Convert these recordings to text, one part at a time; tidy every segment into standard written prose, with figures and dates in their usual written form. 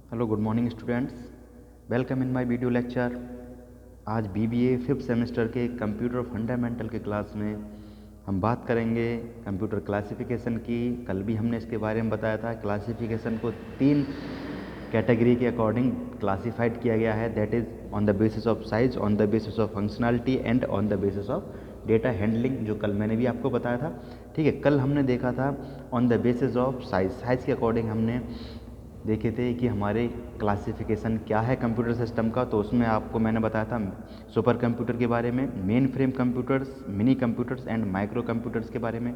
Hello good morning students, welcome in my video lecture. आज BBA fifth semester के computer fundamental के class में हम बात करेंगे कंप्यूटर क्लासिफिकेशन की। कल भी हमने इसके बारे में बताया था। क्लासिफिकेशन को 3 कैटेगरी के अकॉर्डिंग क्लासिफाइड किया गया है, that is on the basis of size, on the basis of functionality and on the basis of data handling, जो कल मैंने भी आपको बताया था। ठीक है, कल हमने देखा था on the basis of size. Size के अकॉर्डिंग हमने देखे थे कि हमारे क्लासिफिकेशन क्या है कंप्यूटर सिस्टम का। तो उसमें आपको मैंने बताया था सुपर कंप्यूटर के बारे में, main frame computers, mini computers and micro computers के बारे में।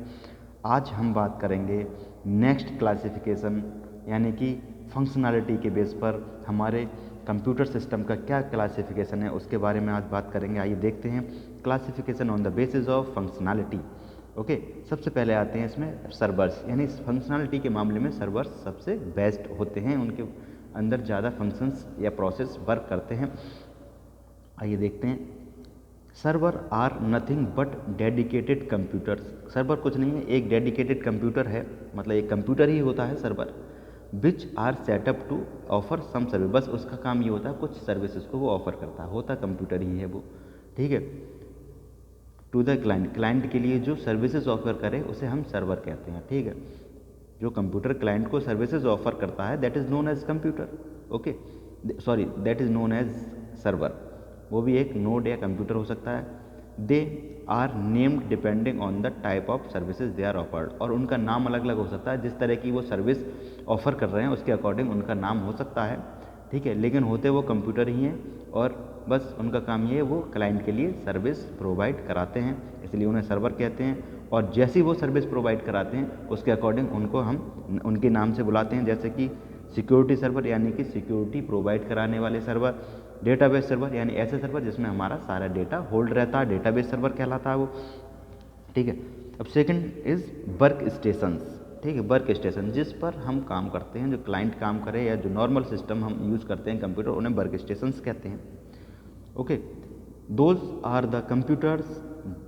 आज हम बात करेंगे नेक्स्ट क्लासिफिकेशन, यानी कि फंक्शनैलिटी के बेस पर हमारे कंप्यूटर सिस्टम का क्या क्लासिफिकेशन है, उसके बारे में आज बात करेंगे। आइए देखते हैं classification on the basis of functionality. Okay, सबसे पहले आते हैं इसमें सर्वर्स, यानी फंक्शनैलिटी के मामले में सर्वर्स सबसे बेस्ट होते हैं, उनके अंदर ज़्यादा फंक्शंस या प्रोसेस वर्क करते हैं। आइए देखते हैं। Server are nothing but dedicated computers. Server कुछ नहीं है, एक डेडिकेटेड कंप्यूटर है, मतलब एक कंप्यूटर ही होता है server. Which are setup to offer some service, बस उसका काम ये होता है कुछ सर्विसेज को वो ऑफर करता है, होता कंप्यूटर ही है वो। ठीक है, टू द क्लाइंट, क्लाइंट के लिए जो सर्विसेज ऑफर करे उसे हम सर्वर कहते हैं। ठीक है, जो कंप्यूटर क्लाइंट को सर्विसेज ऑफर करता है that is known as computer. Okay, sorry, that is known as server. वो भी एक नोड या कंप्यूटर हो सकता है। They are named depending on the type of services they are offered, और उनका नाम अलग अलग हो सकता है, जिस तरह की वो सर्विस ऑफर कर रहे हैं उसके अकॉर्डिंग उनका नाम हो सकता है। ठीक है, लेकिन होते वो कंप्यूटर ही हैं, और बस उनका काम ये है वो क्लाइंट के लिए सर्विस प्रोवाइड कराते हैं, इसलिए उन्हें सर्वर कहते हैं। और जैसी वो सर्विस प्रोवाइड कराते हैं उसके अकॉर्डिंग उनको हम उनके नाम से बुलाते हैं, जैसे कि सिक्योरिटी सर्वर यानी कि सिक्योरिटी प्रोवाइड कराने वाले सर्वर, डेटाबेस सर्वर यानी ऐसे सर्वर जिसमें हमारा सारा डेटा होल्ड रहता है, डेटाबेस सर्वर कहलाता है वो। ठीक है, अब सेकंड इज़ वर्क स्टेशंस। ठीक है, वर्क स्टेशन जिस पर हम काम करते हैं, जो क्लाइंट काम करे या जो नॉर्मल सिस्टम हम यूज़ करते हैं कंप्यूटर, उन्हें वर्क स्टेशंस कहते हैं। Okay, those are the computers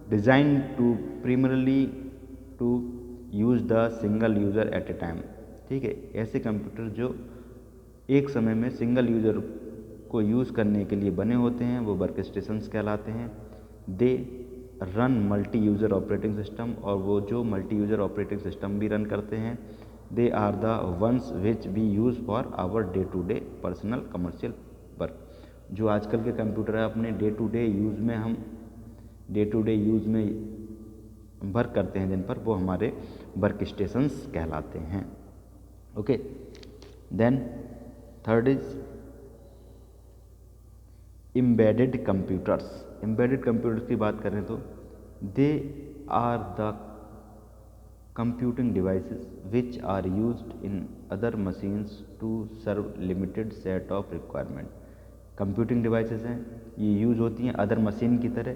design to primarily to use the single user at a time. ठीक है, ऐसे कंप्यूटर जो एक समय में सिंगल यूज़र को यूज़ करने के लिए बने होते हैं वो वर्क स्टेशंस कहलाते हैं। They run multi user operating system, और वो जो मल्टी यूज़र ऑपरेटिंग सिस्टम भी रन करते हैं। They are the ones which we use for our day to day personal commercial work. जो आजकल के कंप्यूटर है अपने डे टू डे यूज़ में हम डे टू डे यूज़ में वर्क करते हैं जिन पर, वो हमारे वर्क स्टेशंस कहलाते हैं। Okay, then third is embedded computers. Embedded computers की बात करें तो they are the computing devices which are used in other machines to serve limited set of requirement. Computing devices हैं, ये यूज़ होती हैं अदर मशीन की तरह,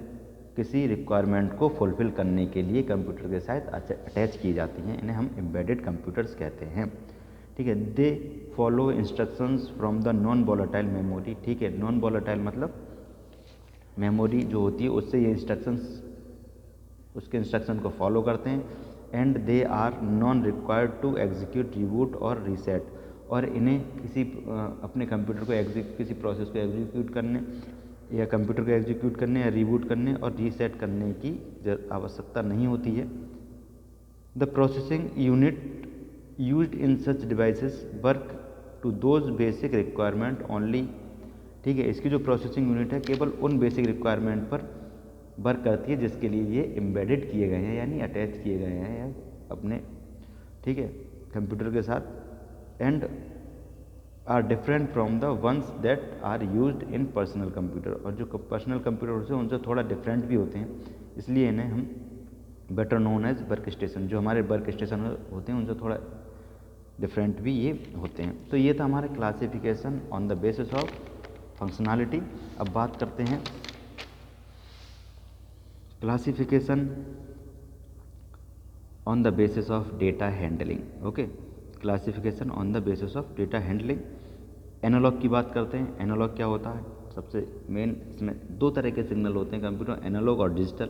किसी रिक्वायरमेंट को फुलफ़िल करने के लिए कंप्यूटर के साथ अटैच की जाती हैं, इन्हें हम एम्बेडेड कंप्यूटर्स कहते हैं। ठीक है, they follow instructions from the non volatile memory. ठीक है, नॉन वॉलेटाइल मतलब मेमोरी जो होती है उससे ये इंस्ट्रक्शंस, उसके इंस्ट्रक्शन को फॉलो करते हैं। And they are non required to execute, reboot और रीसेट, और इन्हें किसी अपने कंप्यूटर को किसी प्रोसेस को एग्जीक्यूट करने या कंप्यूटर को एग्जीक्यूट करने या रिबूट करने और रीसेट करने की आवश्यकता नहीं होती है। The processing unit used in such devices work to those basic requirement only. ठीक है, इसकी जो प्रोसेसिंग यूनिट है केवल उन बेसिक रिक्वायरमेंट पर वर्क करती है जिसके लिए ये एम्बेडेड किए गए हैं, यानी अटैच किए गए हैं या अपने, ठीक है, कंप्यूटर के साथ। And are different from the ones that are used in personal computer, और जो पर्सनल कंप्यूटर होते हैं उनसे थोड़ा डिफरेंट भी होते हैं, इसलिए इन्हें हम better known as work station, जो हमारे वर्क स्टेशन होते हैं उनसे थोड़ा डिफरेंट भी ये होते हैं। तो ये था हमारा classification on the basis of functionality. अब बात करते हैं classification on the basis of data handling. Okay, classification on the basis of data handling. Analog की बात करते हैं। एनालॉग क्या होता है? सबसे मेन इसमें 2 तरह के सिग्नल होते हैं कंप्यूटर, एनालॉग और डिजिटल।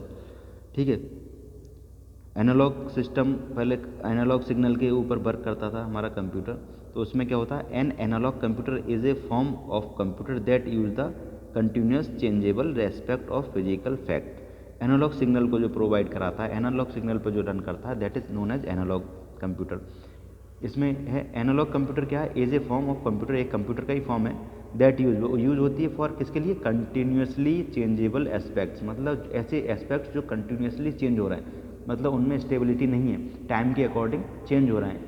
ठीक है, एनालॉग सिस्टम पहले एनालॉग सिग्नल के ऊपर वर्क करता था हमारा कंप्यूटर, तो उसमें क्या होता है, an analog computer is a form of computer that use the continuous changeable respect of physical fact. Analog signal को जो प्रोवाइड कराता है, एनालॉग सिग्नल पर जो रन करता है, that is known as analog computer. इसमें है एनालॉग कंप्यूटर क्या है, as a form of computer, एक कंप्यूटर का ही फॉर्म है, दैट यूज होती है फॉर किसके लिए, कंटिन्यूसली चेंजेबल एस्पेक्ट्स, मतलब ऐसे एस्पेक्ट्स जो कंटिन्यूसली चेंज हो रहे हैं, मतलब उनमें स्टेबिलिटी नहीं है, टाइम के अकॉर्डिंग चेंज हो रहे हैं,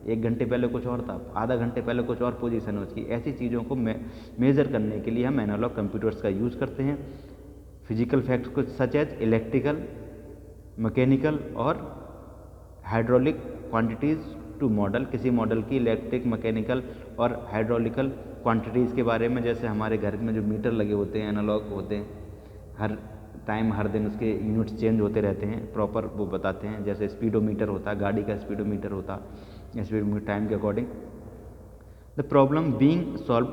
1 घंटे पहले कुछ और था, आधा घंटे पहले कुछ और पोजीशन है उसकी, ऐसी चीज़ों को मेज़र करने के लिए हम एनालॉग कंप्यूटर्स का यूज़ करते हैं। फिजिकल फैक्ट्स को सच एज इलेक्ट्रिकल, मैकेनिकल और हाइड्रोलिक क्वांटिटीज़ टू मॉडल, किसी मॉडल की इलेक्ट्रिक, मैकेनिकल और हाइड्रोलिकल क्वांटिटीज़ के बारे में, जैसे हमारे घर में जो मीटर लगे होते हैं एनालॉग होते हैं, हर टाइम हर दिन उसके यूनिट्स चेंज होते रहते हैं, प्रॉपर वो बताते हैं, जैसे स्पीडोमीटर होता है, गाड़ी का स्पीडोमीटर होता है, स्पीडोमीटर टाइम के according. The problem being solve,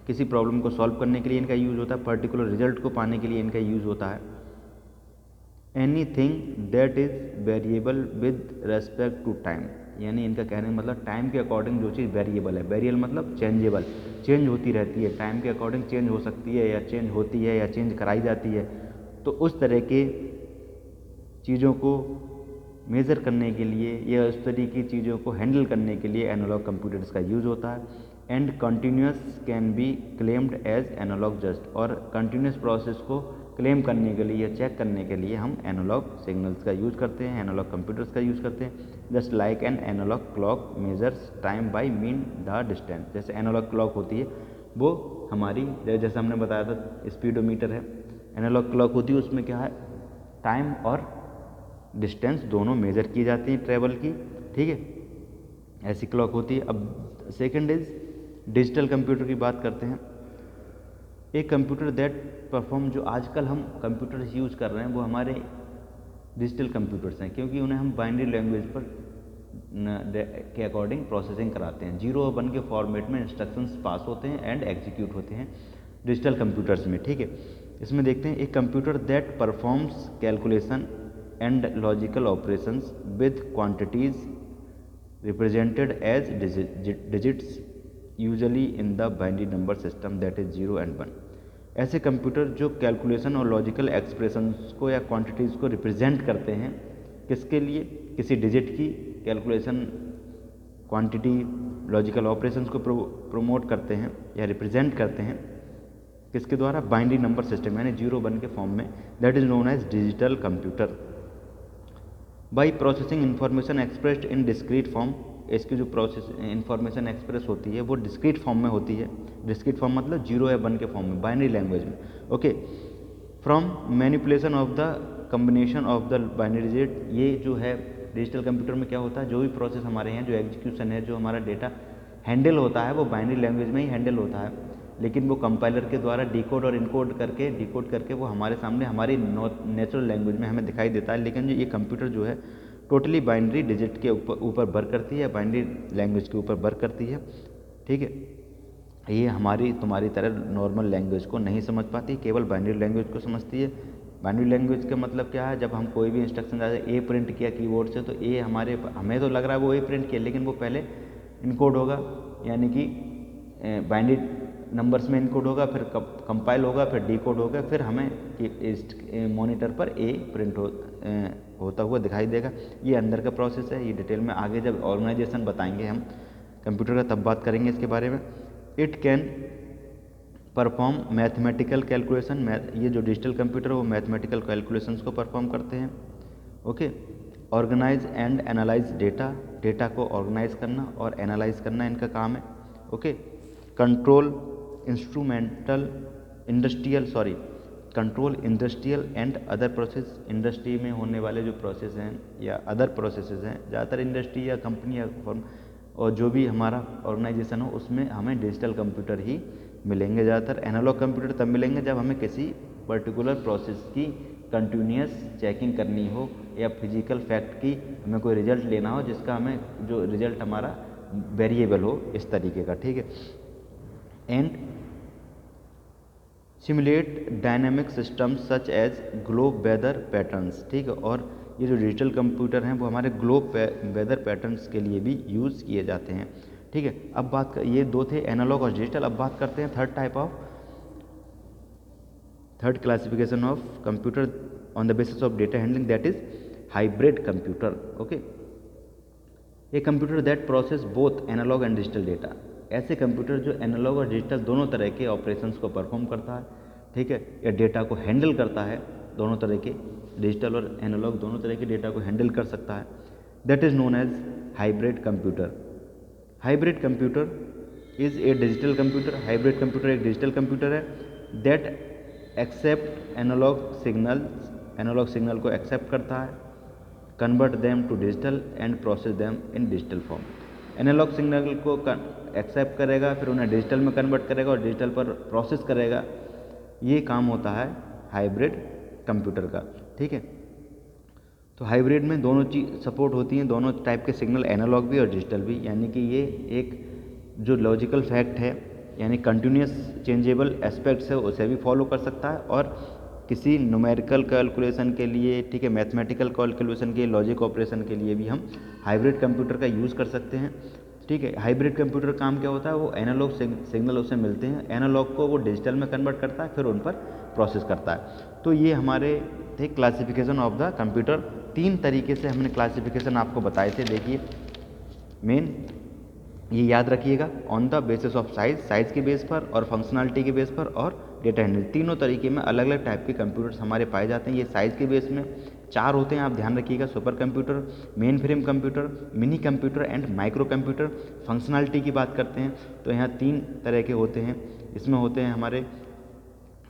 किसी प्रॉब्लम को सॉल्व करने के लिए इनका यूज़ होता है, पर्टिकुलर रिजल्ट को पाने के लिए इनका यूज़ होता है। Anything that is variable with respect to time, यानी इनका कहने का मतलब टाइम के अकॉर्डिंग जो चीज़ वेरिएबल है, वेरिएबल मतलब चेंजेबल, चेंज होती रहती है, टाइम के अकॉर्डिंग चेंज हो सकती है या चेंज होती है या चेंज कराई जाती है, तो उस तरह के चीज़ों को मेज़र करने के लिए या उस तरह की चीज़ों को हैंडल करने के लिए एनालॉग कंप्यूटर्स का यूज़ होता है। And continuous can be claimed as analog just, और कंटिन्यूस प्रोसेस को क्लेम करने के लिए, चेक करने के लिए हम एनालॉग सिग्नल्स का यूज़ करते हैं, एनालॉग कंप्यूटर्स का यूज़ करते हैं। Just like an analog clock measures time by mean the distance, जैसे एनालॉग क्लॉक होती है वो हमारी, जैसे हमने बताया था स्पीडोमीटर है, एनालॉग क्लॉक होती है उसमें क्या है, टाइम और डिस्टेंस दोनों मेजर की जाती हैं ट्रेवल की, ठीक है, ऐसी क्लॉक होती है। अब सेकंड इज डिजिटल कंप्यूटर की बात करते हैं। एक कंप्यूटर दैट परफॉर्म, जो आजकल हम कंप्यूटर्स यूज़ कर रहे हैं वो हमारे डिजिटल कंप्यूटर्स हैं, क्योंकि उन्हें हम बाइनरी लैंग्वेज पर के अकॉर्डिंग प्रोसेसिंग कराते हैं, 0 और 1 के फॉर्मेट में इंस्ट्रक्शंस पास होते हैं एंड एग्जीक्यूट होते हैं डिजिटल कंप्यूटर्स में, ठीक है। इसमें देखते हैं एक computer that performs calculation and logical operations with quantities represented as digits usually in the binary number system that is 0 and 1। ऐसे कंप्यूटर जो कैलकुलेशन और लॉजिकल एक्सप्रेशंस को या क्वांटिटीज़ को रिप्रेजेंट करते हैं, किसके लिए, किसी डिजिट की कैलकुलेशन, क्वांटिटी, लॉजिकल ऑपरेशंस को प्रोमोट करते हैं या रिप्रेजेंट करते हैं, किसके द्वारा, बाइनरी नंबर सिस्टम यानी 0 1 के फॉर्म में, that is known as digital computer. By processing information expressed in discrete form, इसकी जो प्रोसेस इंफॉर्मेशन एक्सप्रेस होती है वो डिस्क्रीट फॉर्म में होती है, डिस्क्रीट फॉर्म मतलब 0 या 1 के फॉर्म में, बाइनरी लैंग्वेज में, okay. From manipulation of the combination of the binary digit, ये जो है डिजिटल कंप्यूटर में क्या होता है, जो भी प्रोसेस हमारे यहाँ, जो एग्जीक्यूशन है, जो हमारा डेटा हैंडल होता है वो बाइनरी लैंग्वेज में ही हैंडल होता है, लेकिन वो कंपाइलर के द्वारा डिकोड और इनकोड करके वो हमारे सामने हमारी नेचुरल लैंग्वेज में हमें दिखाई देता है। लेकिन ये कंप्यूटर जो है टोटली बाइनरी डिजिट के ऊपर वर्क करती है, बाइनरी लैंग्वेज के ऊपर वर्क करती है, ठीक है। ये हमारी तुम्हारी तरह नॉर्मल लैंग्वेज को नहीं समझ पाती, केवल बाइनरी लैंग्वेज को समझती है। बाइनरी लैंग्वेज का मतलब क्या है, जब हम कोई भी इंस्ट्रक्शन जैसे ए प्रिंट किया कीबोर्ड से, तो ए हमें तो लग रहा है वो ए प्रिंट किया, लेकिन वो पहले इनकोड होगा, यानी कि बाइनरी नंबर्स में इनकोड होगा, फिर कंपाइल होगा, फिर डिकोड होगा, फिर हमें मॉनिटर पर ए प्रिंट होता हुआ दिखाई देगा। ये अंदर का प्रोसेस है, ये डिटेल में आगे जब ऑर्गेनाइजेशन बताएंगे हम कंप्यूटर का तब बात करेंगे इसके बारे में। It can perform mathematical calculation, ये जो डिजिटल कंप्यूटर है वो मैथमेटिकल कैलकुलेशंस को परफॉर्म करते हैं, okay. Organise and analyse data, data को ऑर्गेनाइज करना और एनालाइज करना इनका काम है, okay. Control industrial and other process, industry में होने वाले जो प्रोसेस हैं या अदर प्रोसेसेस हैं, ज़्यादातर इंडस्ट्री या कंपनी या फर्म और जो भी हमारा ऑर्गेनाइजेशन हो उसमें हमें डिजिटल कंप्यूटर ही मिलेंगे ज़्यादातर। एनालॉग कंप्यूटर तब मिलेंगे जब हमें किसी पर्टिकुलर प्रोसेस की कंटिन्यूस चेकिंग करनी हो या फिजिकल फैक्ट की हमें कोई रिजल्ट लेना हो, जिसका हमें जो रिजल्ट हमारा वेरिएबल हो, इस तरीके का, ठीक है। And simulate dynamic systems such as globe weather patterns, ठीक है। और ये जो डिजिटल कंप्यूटर हैं वो हमारे ग्लोब वेदर पैटर्न्स के लिए भी यूज़ किए जाते हैं। ठीक है, अब बात कर, ये दो थे एनालॉग और डिजिटल। अब बात करते हैं third classification of computer on the basis of data handling, that is hybrid computer. Okay, a computer that process both analog and digital data. ऐसे कंप्यूटर जो एनालॉग और डिजिटल दोनों तरह के ऑपरेशंस को परफॉर्म करता है, ठीक है, या डेटा को हैंडल करता है, दोनों तरह के डिजिटल और एनालॉग दोनों तरह के डेटा को हैंडल कर सकता है, that is known as hybrid computer. Hybrid computer is a digital computer. Hybrid computer एक डिजिटल कंप्यूटर है दैट एक्सेप्ट एनालॉग सिग्नल को एक्सेप्ट करता है, convert them to digital and process them in digital form. Analog signal को accept करेगा, फिर उन्हें digital में कन्वर्ट करेगा और डिजिटल पर प्रोसेस करेगा। ये काम होता है हाइब्रिड कंप्यूटर का। ठीक है, तो हाइब्रिड में दोनों चीज़ सपोर्ट होती हैं, दोनों टाइप के सिग्नल, एनालॉग भी और डिजिटल भी। यानी कि ये एक जो लॉजिकल फैक्ट है, यानी कंटिन्यूस चेंजेबल एस्पेक्ट्स है, उसे भी फॉलो कर सकता है, और किसी न्यूमेरिकल कैलकुलेशन के लिए, ठीक है, मैथमेटिकल कैलकुलेशन के लॉजिक ऑपरेशन के लिए भी हम हाइब्रिड कंप्यूटर का यूज़ कर सकते हैं। ठीक है, हाइब्रिड कंप्यूटर काम क्या होता है, वो एनालॉग सिग्नल उसे मिलते हैं, एनालॉग को वो डिजिटल में कन्वर्ट करता है, फिर उन पर प्रोसेस करता है। तो ये हमारे थे क्लासिफिकेशन ऑफ द कंप्यूटर। 3 तरीके से हमने क्लासिफिकेशन आपको बताए थे। देखिए, मेन ये याद रखिएगा, on the basis of size के बेस पर, और फंक्शनलिटी के बेस पर, और डेटा हैंडलिंग। तीनों तरीके में अलग अलग टाइप के कंप्यूटर्स हमारे पाए जाते हैं। ये साइज़ के बेस में 4 होते हैं, आप ध्यान रखिएगा, super computer, main frame computer, mini computer and micro computer. Functionality की बात करते हैं तो यहाँ 3 तरह के होते हैं। इसमें होते हैं हमारे,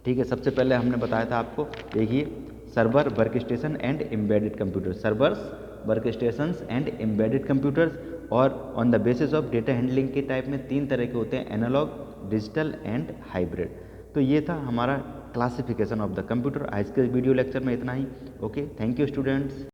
ठीक है, सबसे पहले हमने बताया था आपको, देखिए, server, work station and embedded computer. Servers, work stations and embedded computers. और on the basis of data handling के टाइप में 3 तरह के होते हैं, एनालॉग, डिजिटल एंड हाइब्रिड। तो ये था हमारा क्लासिफिकेशन ऑफ द कंप्यूटर। आज के वीडियो लेक्चर में इतना ही। Okay, thank you students.